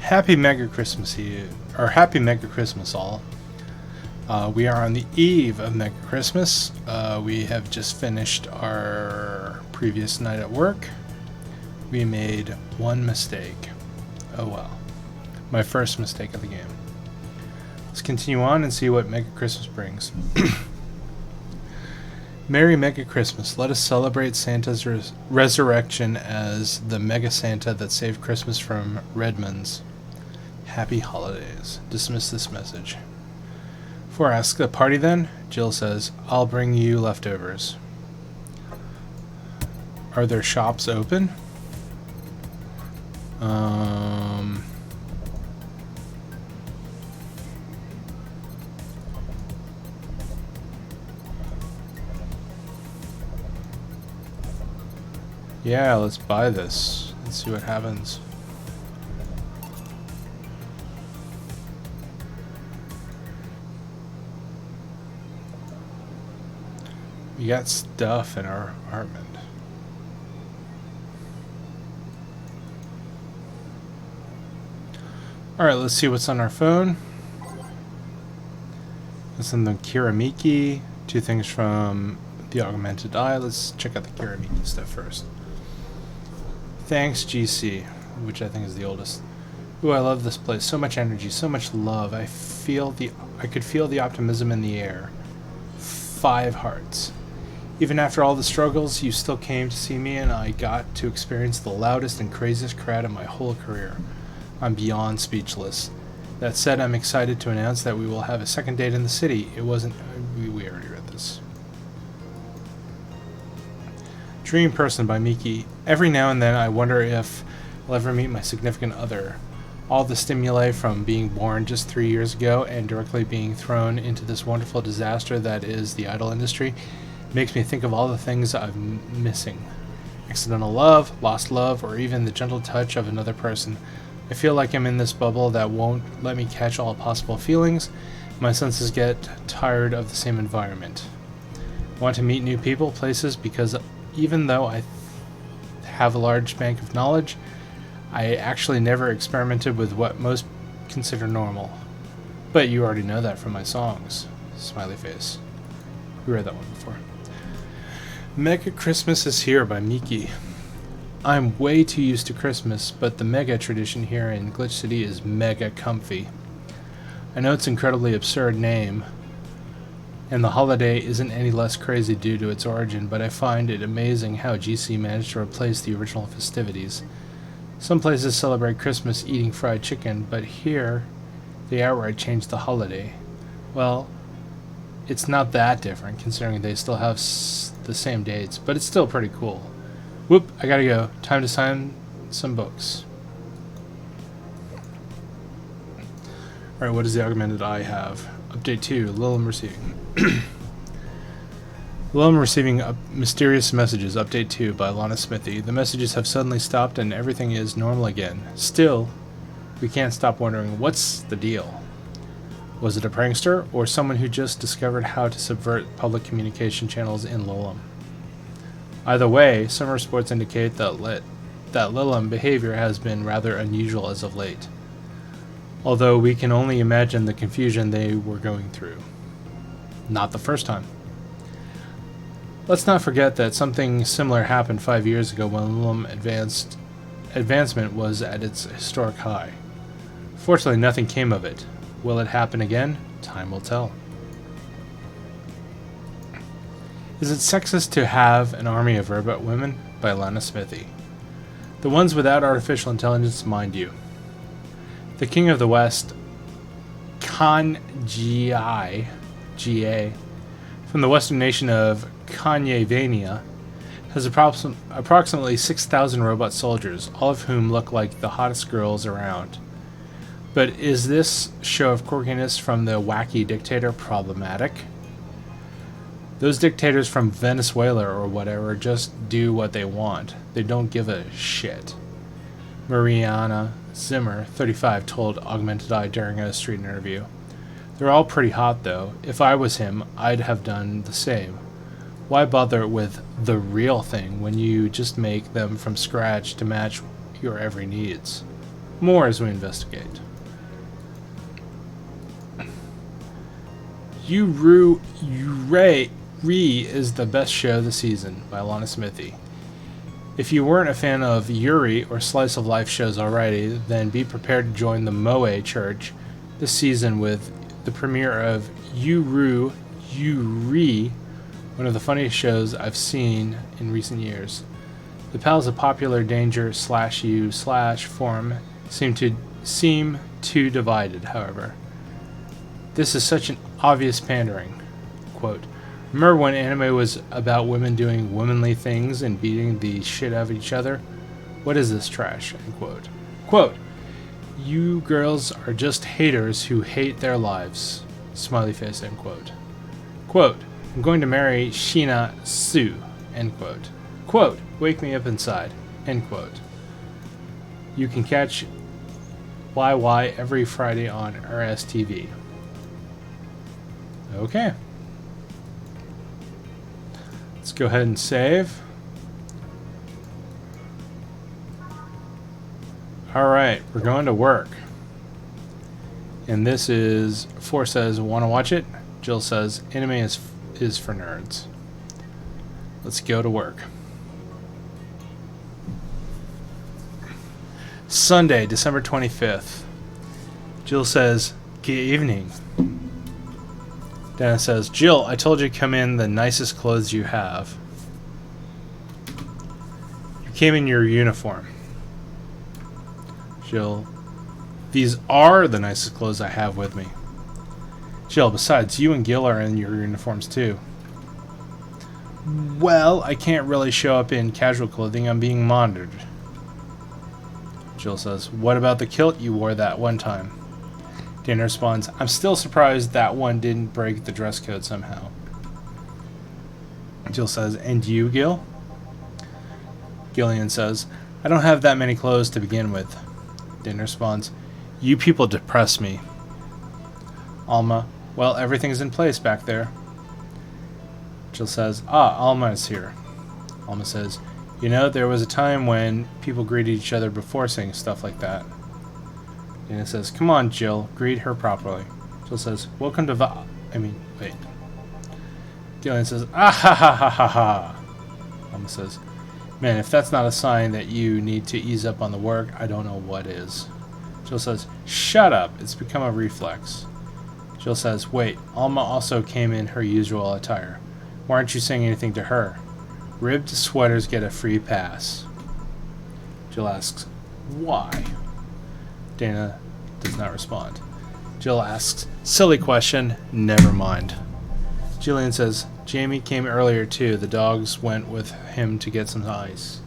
Happy Mega Christmas Eve, or Happy Mega Christmas all. We are on the eve of Mega Christmas. We have just finished our previous night at work. We made one mistake. Oh well. My first mistake of the game. Let's continue on and see what Mega Christmas brings. Merry Mega Christmas. Let us celebrate Santa's resurrection as the Mega Santa that saved Christmas from Redmonds. Happy holidays. Dismiss this message. For ask the party then, Jill says, I'll bring you leftovers. Are there shops open? Yeah, let's buy this. Let's see what happens. We got stuff in our apartment. Alright, let's see what's on our phone. There's some Kiramiki, 2 things from the Augmented Eye. Let's check out the Kiramiki stuff first. Thanks, GC, which I think is the oldest. Ooh, I love this place. So much energy, so much love. I could feel the optimism in the air. 5 hearts. Even after all the struggles, you still came to see me, and I got to experience the loudest and craziest crowd in my whole career. I'm beyond speechless. That said, I'm excited to announce that we will have a second date in the city. It wasn't... We already read this. Dream Person by Miki. Every now and then I wonder if I'll ever meet my significant other. All the stimuli from being born just 3 years ago and directly being thrown into this wonderful disaster that is the idol industry makes me think of all the things I'm missing. Accidental love, lost love, or even the gentle touch of another person. I feel like I'm in this bubble that won't let me catch all possible feelings. My senses get tired of the same environment. I want to meet new people, places, because even though I have a large bank of knowledge, I actually never experimented with what most consider normal. But you already know that from my songs. Smiley face. We read that one before. Mega Christmas is Here by Miki. I'm way too used to Christmas, but the mega tradition here in Glitch City is mega comfy. I know it's an incredibly absurd name, and the holiday isn't any less crazy due to its origin, but I find it amazing how GC managed to replace the original festivities. Some places celebrate Christmas eating fried chicken, but here they outright changed the holiday. Well, it's not that different considering they still have the same dates, but it's still pretty cool. Whoop, I gotta go. Time to sign some books. Alright, what does the Augmented Eye have? Update 2, Lilum receiving. Lilum receiving mysterious messages, Update 2 by Lana Smithy. The messages have suddenly stopped and everything is normal again. Still, we can't stop wondering, what's the deal? Was it a prankster, or someone who just discovered how to subvert public communication channels in Lilum? Either way, some reports indicate that Lilum behavior has been rather unusual as of late. Although we can only imagine the confusion they were going through. Not the first time. Let's not forget that something similar happened 5 years ago when Lilum advancement was at its historic high. Fortunately, nothing came of it. Will it happen again? Time will tell. Is it sexist to have an army of robot women? By Lana Smithy. The ones without artificial intelligence, mind you. The King of the West, Khan Ga, from the western nation of Kanyevania, has approximately 6,000 robot soldiers, all of whom look like the hottest girls around. But is this show of quirkiness from the wacky dictator problematic? Those dictators from Venezuela or whatever just do what they want. They don't give a shit. Mariana Zimmer, 35, told Augmented Eye during a street interview. They're all pretty hot though. If I was him, I'd have done the same. Why bother with the real thing when you just make them from scratch to match your every needs? More as we investigate. Yu Re is the best show this season by Lana Smithy. If you weren't a fan of Yuri or Slice of Life shows already, then be prepared to join the Moe Church this season with the premiere of Yuri, one of the funniest shows I've seen in recent years. The pals of popular danger/you/forum seem too divided, however. This is such an obvious pandering. Quote, remember when anime was about women doing womanly things and beating the shit out of each other? What is this trash? End quote. Quote, you girls are just haters who hate their lives. Smiley face, end quote. Quote, I'm going to marry Sheena Sue. End quote. Quote, wake me up inside. End quote. You can catch YY every Friday on RSTV. Okay. Let's go ahead and save. Alright, we're going to work. And this is, Four says, want to watch it? Jill says, anime is for nerds. Let's go to work. Sunday, December 25th. Jill says, good evening. Dana says, Jill, I told you to come in the nicest clothes you have. You came in your uniform. Jill, these are the nicest clothes I have with me. Jill, besides, you and Gil are in your uniforms too. Well, I can't really show up in casual clothing. I'm being monitored. Jill says, what about the kilt you wore that one time? Dana responds, I'm still surprised that one didn't break the dress code somehow. Jill says, and you, Gil? Gillian says, I don't have that many clothes to begin with. Dana responds, you people depress me. Alma, well, everything's in place back there. Jill says, Alma is here. Alma says, you know, there was a time when people greeted each other before saying stuff like that. Dana says, come on, Jill, greet her properly. Jill says, welcome to wait. Gillian says, ah ha ha ha ha ha. Alma says, man, if that's not a sign that you need to ease up on the work, I don't know what is. Jill says, shut up, it's become a reflex. Jill says, wait, Alma also came in her usual attire. Why aren't you saying anything to her? Ribbed sweaters get a free pass. Jill asks, why? Dana does not respond. Jill asks, silly question, never mind. Jillian says, Jamie came earlier too. The dogs went with him to get some ice.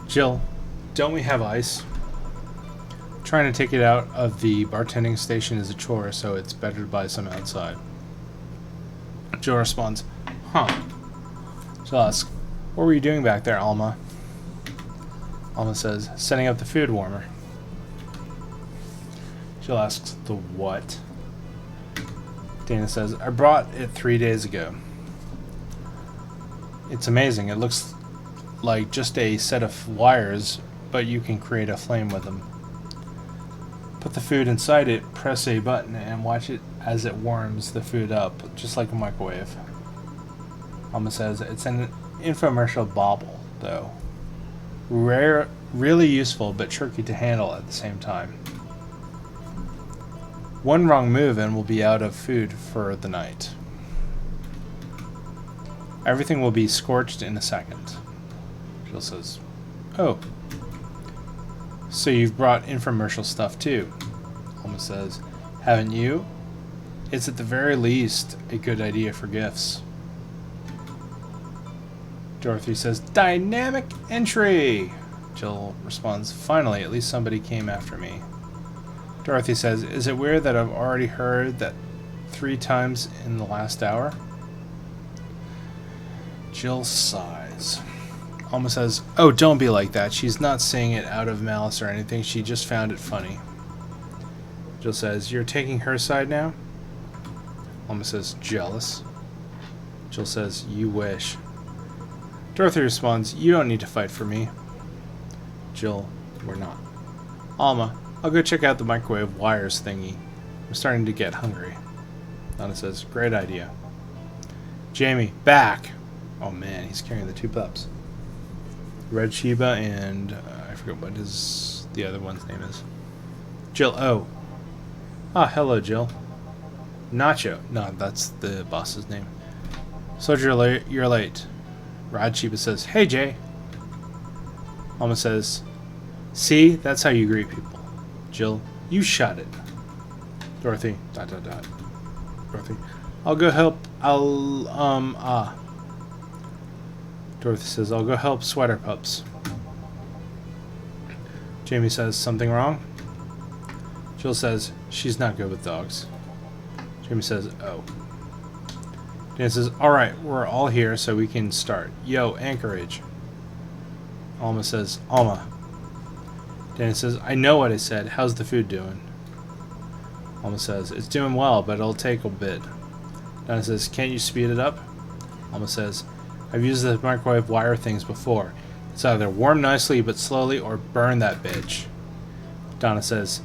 Jill, don't we have ice? Trying to take it out of the bartending station is a chore, so it's better to buy some outside. Jill responds, huh. Jill asks, what were you doing back there, Alma? Alma says, setting up the food warmer. Jill asks, the what? Dana says, I brought it 3 days ago. It's amazing. It looks like just a set of wires, but you can create a flame with them. Put the food inside it, press a button, and watch it as it warms the food up, just like a microwave. Alma says, it's an infomercial bauble, though. Really useful, but tricky to handle at the same time. One wrong move and we'll be out of food for the night. Everything will be scorched in a second. Jill says, oh. So you've brought infomercial stuff too. Alma says, haven't you? It's at the very least a good idea for gifts. Dorothy says, dynamic entry! Jill responds, finally, at least somebody came after me. Dorothy says, is it weird that I've already heard that 3 times in the last hour? Jill sighs. Alma says, oh, don't be like that. She's not saying it out of malice or anything. She just found it funny. Jill says, you're taking her side now? Alma says, jealous. Jill says, you wish. Dorothy responds, you don't need to fight for me. Jill, we're not. Alma, I'll go check out the microwave wires thingy. I'm starting to get hungry. Donna says, great idea. Jamie, back! Oh man, he's carrying the two pups. Red Sheba and I forget what the other one's name is. Jill, oh. Ah, hello, Jill. Nacho. No, that's the boss's name. Soldier, you're late. Rod Sheba says, hey, Jay. Alma says, see, that's how you greet people. Jill, you shut it. Dorothy, ... Dorothy, I'll go help, Dorothy says, I'll go help Sweater Pups. Jamie says, something wrong? Jill says, she's not good with dogs. Jamie says, oh. Dan says, alright, we're all here so we can start. Yo, Anchorage. Alma says, Alma. Dan says, I know what I said. How's the food doing? Alma says, it's doing well, but it'll take a bit. Donna says, can't you speed it up? Alma says, I've used the microwave wire things before. It's either warm nicely but slowly or burn that bitch. Donna says,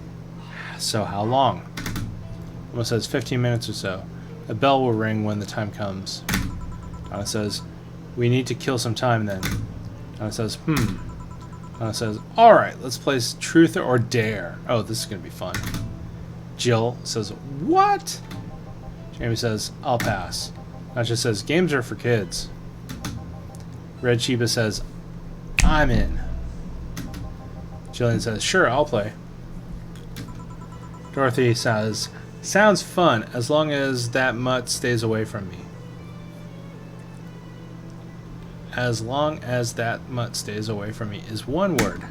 so how long? Alma says, 15 minutes or so. A bell will ring when the time comes. Donna says, we need to kill some time then. Donna says, Donna says, alright, let's play Truth or Dare. Oh, this is going to be fun. Jill says, what? Jamie says, I'll pass. Nacha says, games are for kids. Red Sheba says, I'm in. Jillian says, sure, I'll play. Dorothy says, sounds fun as long as that mutt stays away from me. As long as that mutt stays away from me is one word.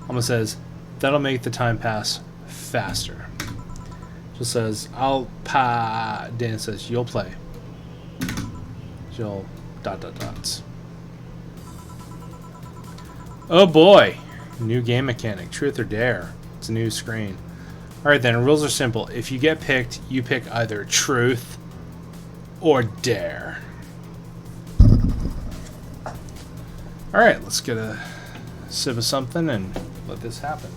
Alma says, that'll make the time pass faster. Jill says, I'll pa. Dan says, you'll play. Jill ... Oh boy! New game mechanic. Truth or Dare. It's a new screen. Alright then, rules are simple. If you get picked, you pick either Truth or Dare. Alright, let's get a sip of something and let this happen.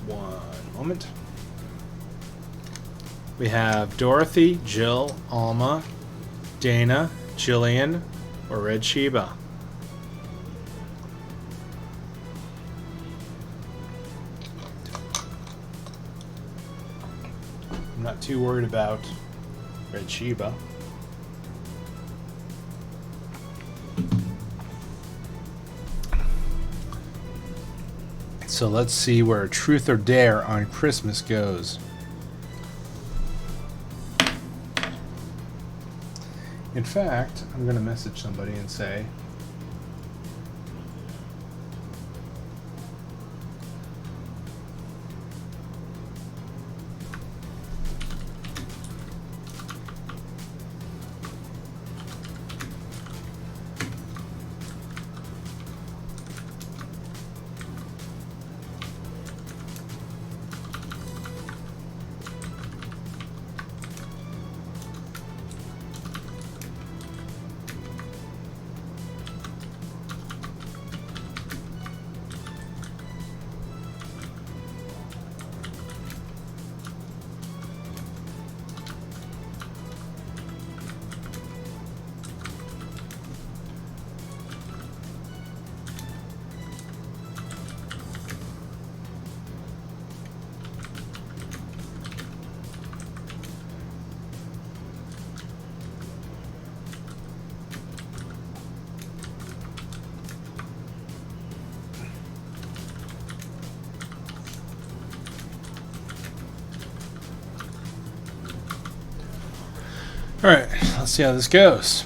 One moment. We have Dorothy, Jill, Alma, Dana, Jillian, or Red Sheba. I'm not too worried about Red Sheba. So let's see where Truth or Dare on Christmas goes. In fact, I'm going to message somebody and say, alright, let's see how this goes.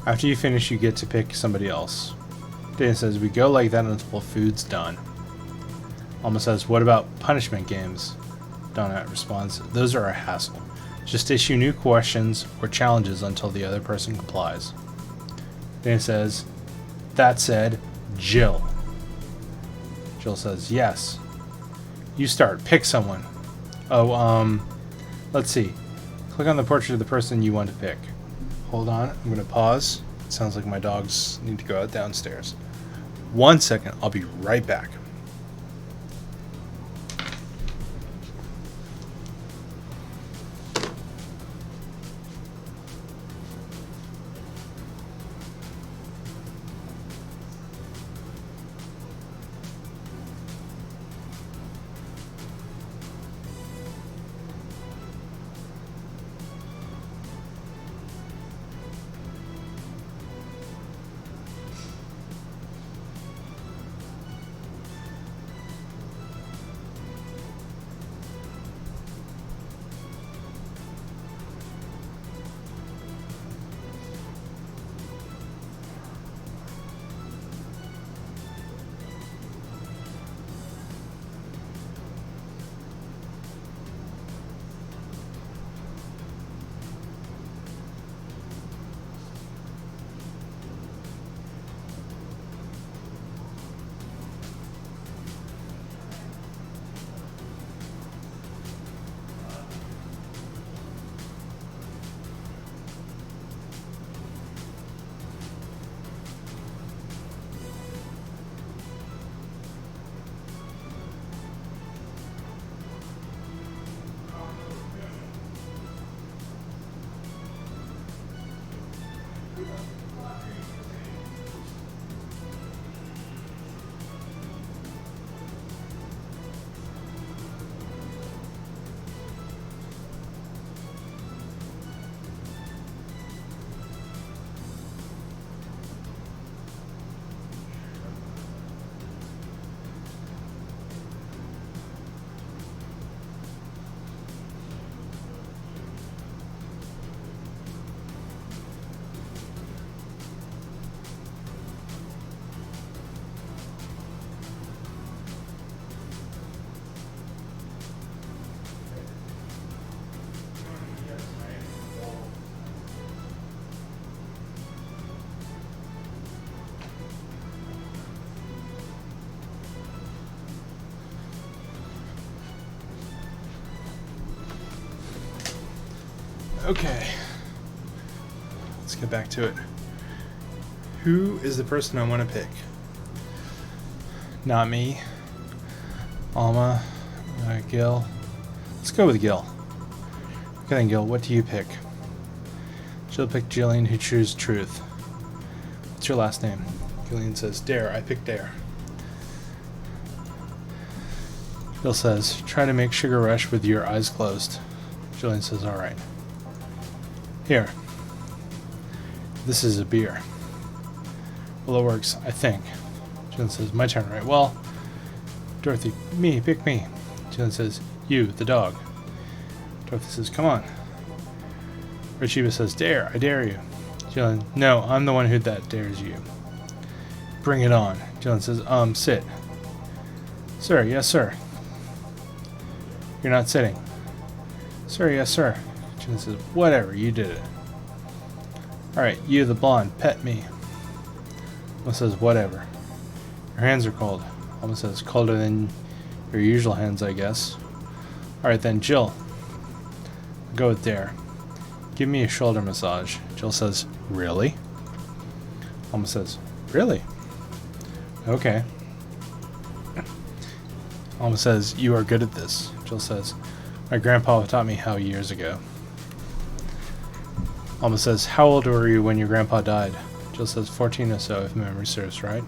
After you finish, you get to pick somebody else. Dana says, we go like that until food's done. Alma says, what about punishment games? Donna responds, those are a hassle. Just issue new questions or challenges until the other person complies. Dana says, that said, Jill. Jill Jill says, yes. You start. Pick someone. Oh, let's see. Click on the portrait of the person you want to pick. Hold on. I'm going to pause. It sounds like my dogs need to go out downstairs. 1 second. I'll be right back. Okay. Let's get back to it. Who is the person I want to pick? Not me. Alma. Gil. Let's go with Gil. Okay then, Gil, what do you pick? She'll pick Jillian, who chooses truth. What's your last name? Gillian says, Dare. I pick Dare. Gil says, try to make Sugar Rush with your eyes closed. Jillian says, alright. Here. This is a beer. Well, it works, I think. Jillian says, my turn, right? Well, Dorothy, me, pick me. Jillian says, you, the dog. Dorothy says, come on. Rachiba says, dare, I dare you. Jillian, no, I'm the one who that dares you. Bring it on. Jillian says, sit. Sir, yes, sir. You're not sitting. Sir, yes, sir. Jillian says, whatever, you did it. Alright, you, the blonde, pet me. Alma says, whatever. Your hands are cold. Alma says, colder than your usual hands, I guess. Alright then, Jill. I'll go with Dare. Give me a shoulder massage. Jill says, really? Alma says, really? Okay. Alma says, you are good at this. Jill says, my grandpa taught me how years ago. Alma says, how old were you when your grandpa died? Jill says, 14 or so, if memory serves right.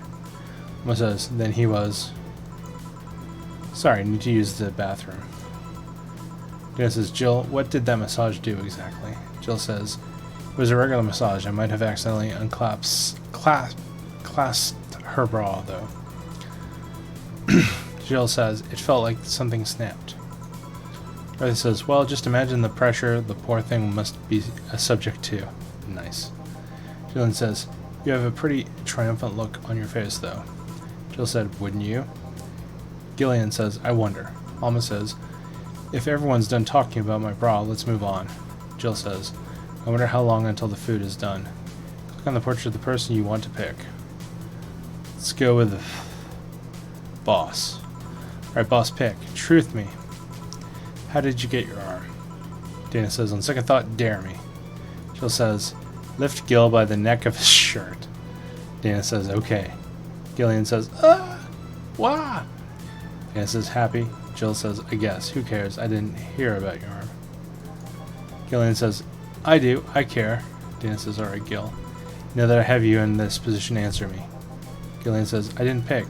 Alma says, then he was... Sorry, I need to use the bathroom. Jill says, Jill, what did that massage do exactly? Jill says, it was a regular massage. I might have accidentally clasped her bra, though. Jill says, it felt like something snapped. Dorothy says, well, just imagine the pressure the poor thing must be subject to. Nice. Jillian says, you have a pretty triumphant look on your face, though. Jill said, wouldn't you? Gillian says, I wonder. Alma says, if everyone's done talking about my bra, let's move on. Jill says, I wonder how long until the food is done. Click on the portrait of the person you want to pick. Let's go with Boss. Alright, boss, pick. Truth me. How did you get your arm? Dana says, on second thought, dare me. Jill says, lift Gil by the neck of his shirt. Dana says, okay. Gillian says, wah! Dana says, happy. Jill says, I guess. Who cares? I didn't hear about your arm. Gillian says, I do. I care. Dana says, alright, Gil. Now that I have you in this position, answer me. Gillian says, I didn't pick.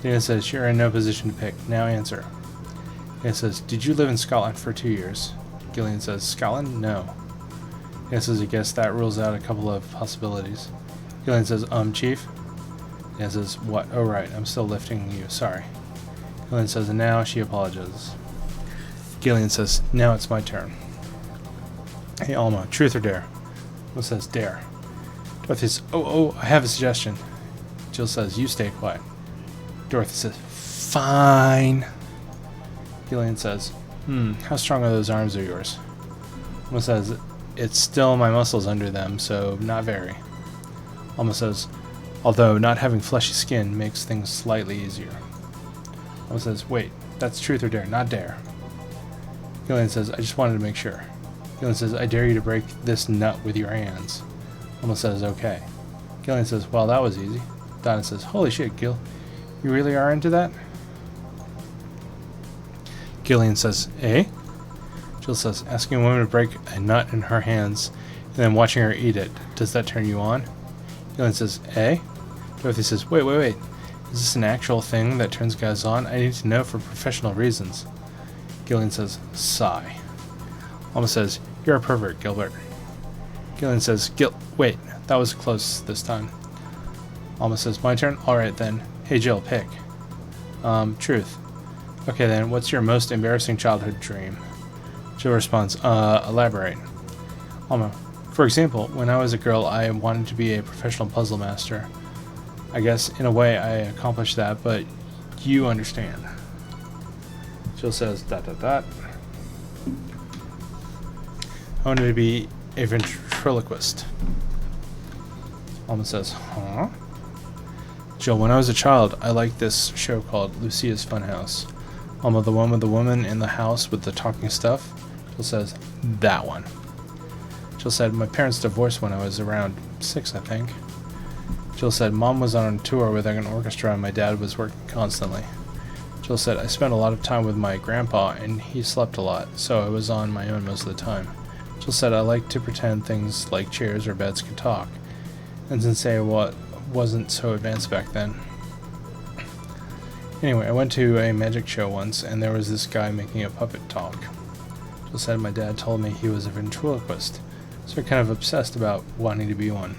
Dana says, you're in no position to pick. Now answer. Dana says, did you live in Scotland for 2 years? Gillian says, Scotland? No. Dana says, I guess that rules out a couple of possibilities. Gillian says, Chief? Dana says, what? Oh, right. I'm still lifting you. Sorry. Gillian says, and now she apologizes. Gillian says, now it's my turn. Hey, Alma, truth or dare? Alma says, dare. Dorothy says, I have a suggestion. Jill says, you stay quiet. Dorothy says, fine. Gillian says, how strong are those arms of yours? Alma says, it's still my muscles under them, so not very. Alma says, although not having fleshy skin makes things slightly easier. Alma says, wait, that's truth or dare, not dare. Gillian says, I just wanted to make sure. Gillian says, I dare you to break this nut with your hands. Alma says, okay. Gillian says, well, that was easy. Donna says, holy shit, Gil. You really are into that? Gillian says, eh? Jill says, asking a woman to break a nut in her hands and then watching her eat it. Does that turn you on? Gillian says, eh? Dorothy says, wait. Is this an actual thing that turns guys on? I need to know for professional reasons. Gillian says, sigh. Alma says, you're a pervert, Gilbert. Gillian says, wait, that was close this time. Alma says, my turn? Alright then. Hey Jill, pick. Truth. Okay then, what's your most embarrassing childhood dream? Jill responds, elaborate. Alma, for example, when I was a girl, I wanted to be a professional puzzle master. I guess, in a way, I accomplished that, but you understand. Jill says, ... I wanted to be a ventriloquist. Alma says, huh? Jill, when I was a child, I liked this show called Lucia's Funhouse. Alma, the one with the woman in the house with the talking stuff? Jill says, that one. Jill said, my parents divorced when I was around 6, I think. Jill said, Mom was on a tour with an orchestra and my dad was working constantly. Jill said, I spent a lot of time with my grandpa and he slept a lot, so I was on my own most of the time. Jill said, I like to pretend things like chairs or beds could talk, and didn't say what wasn't so advanced back then. Anyway, I went to a magic show once and there was this guy making a puppet talk. Jill said, my dad told me he was a ventriloquist, so I kind of obsessed about wanting to be one.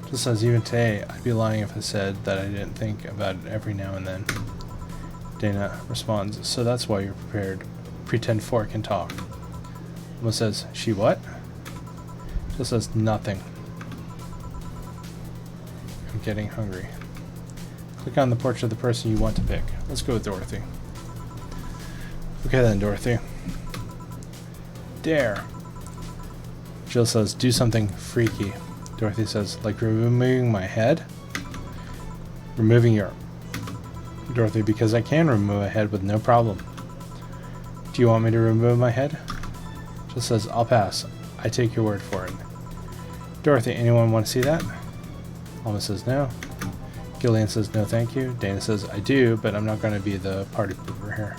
Jill says, even today, I'd be lying if I said that I didn't think about it every now and then. Dana responds, so that's why you're prepared. Pretend 4 can talk. Alma says, she what? Jill says, nothing. I'm getting hungry. Click on the portrait of the person you want to pick. Let's go with Dorothy. Okay then, Dorothy. Dare. Jill says, do something freaky. Dorothy says, like removing my head? Removing your... Dorothy, because I can remove a head with no problem. Do you want me to remove my head? Jill says, I'll pass. I take your word for it. Dorothy, anyone want to see that? Alma says, no. Gillian says, no thank you. Dana says, I do, but I'm not going to be the party pooper here.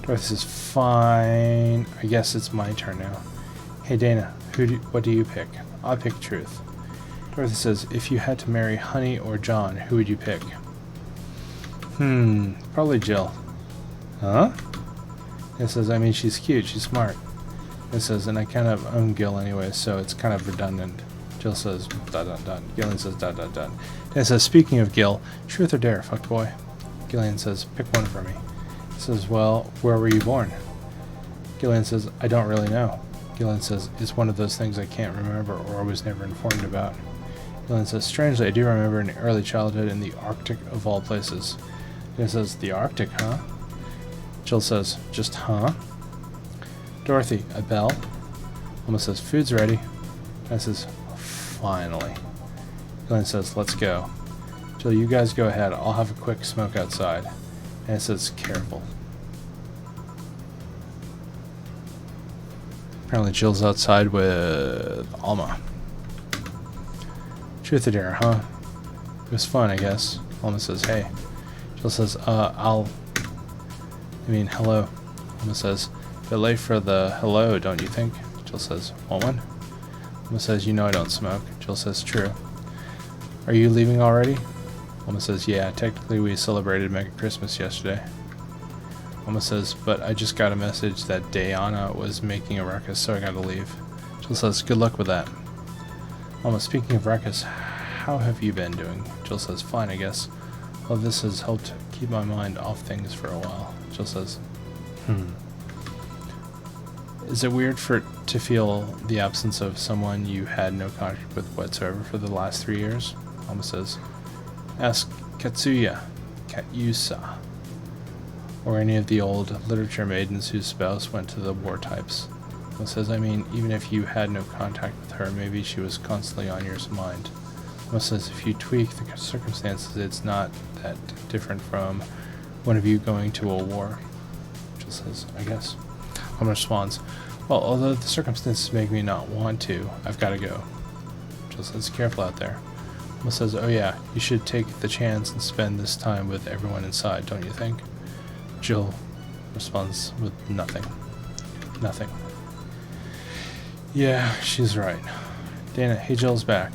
Dorothy says, fine. I guess it's my turn now. Hey Dana, what do you pick? I'll pick truth. Dorothy says, if you had to marry Honey or John, who would you pick? Probably Jill. Huh? It says, I mean, she's cute, she's smart. It says, and I kind of own Gil anyway, so it's kind of redundant. Jill says, ... Gillian says, ... And it says, speaking of Gil, truth or dare, fuckboy? Gillian says, pick one for me. It says, well, where were you born? Gillian says, I don't really know. Gillian says, it's one of those things I can't remember or was never informed about. Gillian says, strangely, I do remember an early childhood in the Arctic of all places. Gillian says, the Arctic, huh? Jill says, just huh? Dorothy, a bell? Alma says, food's ready. And says, finally. Gillian says, let's go. Jill, you guys go ahead. I'll have a quick smoke outside. And it says, careful. Apparently Jill's outside with Alma. Truth or dare, huh? It was fun, I guess. Alma says, hey. Jill says, hello. Alma says, bit late for the hello, don't you think? Jill says, want one? Alma says, you know I don't smoke. Jill says, true. Are you leaving already? Alma says, yeah, technically we celebrated Mega Christmas yesterday. Alma says, but I just got a message that Dayana was making a ruckus, so I gotta leave. Jill says, good luck with that. Alma, speaking of ruckus, how have you been doing? Jill says, fine, I guess. Well, this has helped keep my mind off things for a while. Jill says, Is it weird to feel the absence of someone you had no contact with whatsoever for the last 3 years? Alma says, ask Katsuya, or any of the old literature maidens whose spouse went to the war types. Alma says, I mean, even if you had no contact with her, maybe she was constantly on your mind. Alma says, if you tweak the circumstances, it's not that different from one of you going to a war. Jill says, I guess. Alma responds, well, although the circumstances make me not want to, I've got to go. Jill says, careful out there. Alma says, oh yeah, you should take the chance and spend this time with everyone inside, don't you think? Jill responds with nothing. Nothing. Yeah, she's right. Dana, hey, Jill's back.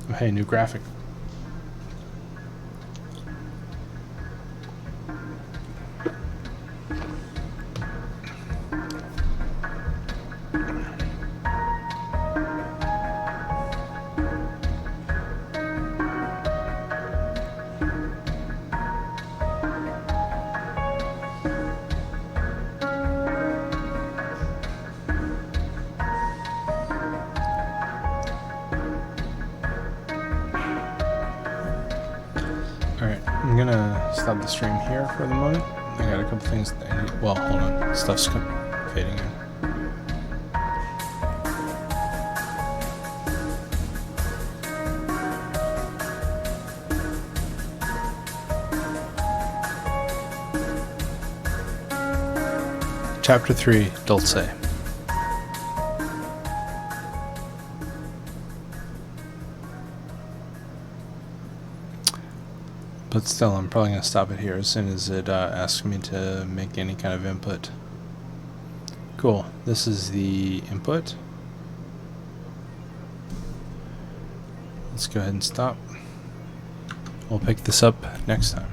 Oh, hey, new graphic. I'm gonna stop the stream here for the moment. I got a couple things that I need. Well, hold on. Stuff's fading in. Chapter 3, Dulce. But still, I'm probably going to stop it here as soon as it asks me to make any kind of input. Cool. This is the input. Let's go ahead and stop. We'll pick this up next time.